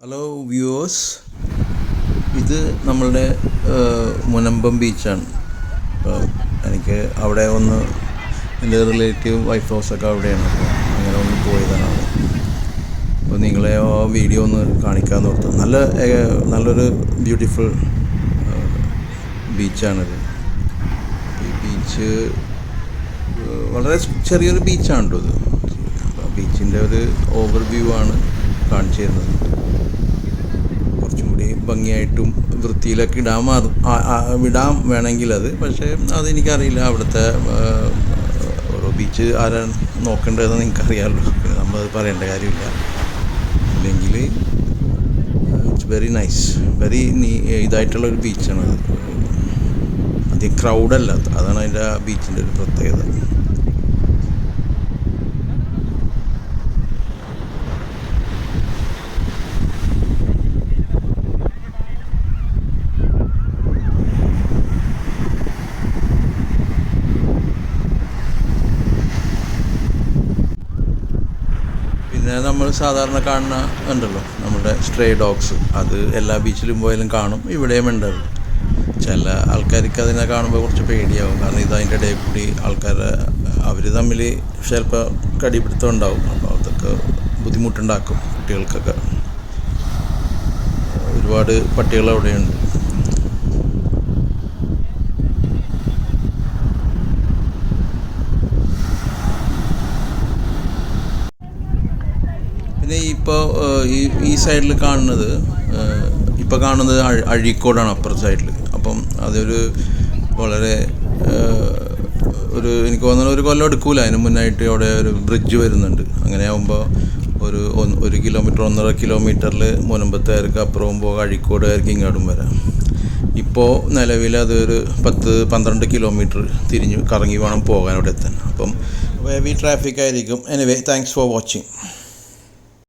Hello viewers, ഇത് നമ്മളുടെ മുനമ്പം ബീച്ചാണ്. അപ്പോൾ എനിക്ക് അവിടെ ഒന്ന് എൻ്റെ റിലേറ്റീവ് വൈഫ് ഹൗസൊക്കെ അവിടെയാണ്. അപ്പോൾ അങ്ങനെ ഒന്ന് പോയതാണ്. അപ്പോൾ നിങ്ങളെ ആ വീഡിയോ ഒന്ന് കാണിക്കാമെന്ന് ഓർത്തു. നല്ലൊരു ബ്യൂട്ടിഫുൾ ബീച്ചാണിത്. ഈ ബീച്ച് വളരെ ചെറിയൊരു ബീച്ചാണ് കേട്ടോ ഇത്. അപ്പോൾ ബീച്ചിൻ്റെ ഒരു ഓവർവ്യൂ ആണ് കാണിച്ചു തരുന്നത്. കുറച്ചും കൂടി ഭംഗിയായിട്ടും വൃത്തിയിലൊക്കെ വിടാം വേണമെങ്കിൽ അത്. പക്ഷേ അതെനിക്കറിയില്ല, അവിടുത്തെ ഓരോ ബീച്ച് ആരാണ് നോക്കേണ്ടതെന്ന് നിങ്ങൾക്കറിയാമല്ലോ. പിന്നെ നമ്മളത് പറയേണ്ട കാര്യമില്ല. ഇല്ലെങ്കിൽ ഇറ്റ്സ് വെരി നൈസ്, ഇതായിട്ടുള്ളൊരു ബീച്ചാണത്. അധികം ക്രൗഡല്ലാത്ത, അതാണ് അതിൻ്റെ ബീച്ചിൻ്റെ ഒരു പ്രത്യേകത. പിന്നെ നമ്മൾ സാധാരണ കാണുന്ന ഉണ്ടല്ലോ നമ്മുടെ സ്ട്രേ ഡോഗ്സ്, അത് എല്ലാ ബീച്ചിലും പോയാലും കാണും, ഇവിടെയും ഉണ്ടത്. ചില ആൾക്കാർക്ക് അതിനെ കാണുമ്പോൾ കുറച്ച് പേടിയാവും. കാരണം ഇതതിൻ്റെ ഇടയിൽ കൂടി അവർ തമ്മിൽ ചിലപ്പോൾ കടിപിടുത്തം ഉണ്ടാവും. അപ്പോൾ അതൊക്കെ ബുദ്ധിമുട്ടുണ്ടാക്കും കുട്ടികൾക്കൊക്കെ. ഒരുപാട് പട്ടികൾ അവിടെയുണ്ട്. പിന്നെ ഇപ്പോൾ ഈ സൈഡിൽ കാണുന്നത് അഴീക്കോടാണ്, അപ്പുറത്തെ സൈഡിൽ. അപ്പം അതൊരു വളരെ എനിക്ക് തോന്നുന്നത് ഒരു കൊല്ലം എടുക്കൂല. അതിന് മുന്നായിട്ട് അവിടെ ഒരു ബ്രിഡ്ജ് വരുന്നുണ്ട്. അങ്ങനെ ആകുമ്പോൾ ഒരു കിലോമീറ്റർ 1.5 കിലോമീറ്ററിൽ മുനമ്പത്തുകാർക്ക് അപ്പുറവും പോകാം, അഴീക്കോടുകാർക്ക് ഇങ്ങോട്ടും വരാം. ഇപ്പോൾ നിലവിൽ അതൊരു 10-12 കിലോമീറ്റർ കറങ്ങി വേണം പോകാൻ അവിടെ എത്താൻ. അപ്പം ഹെവി ട്രാഫിക് ആയിരിക്കും. Anyway, thanks for watching.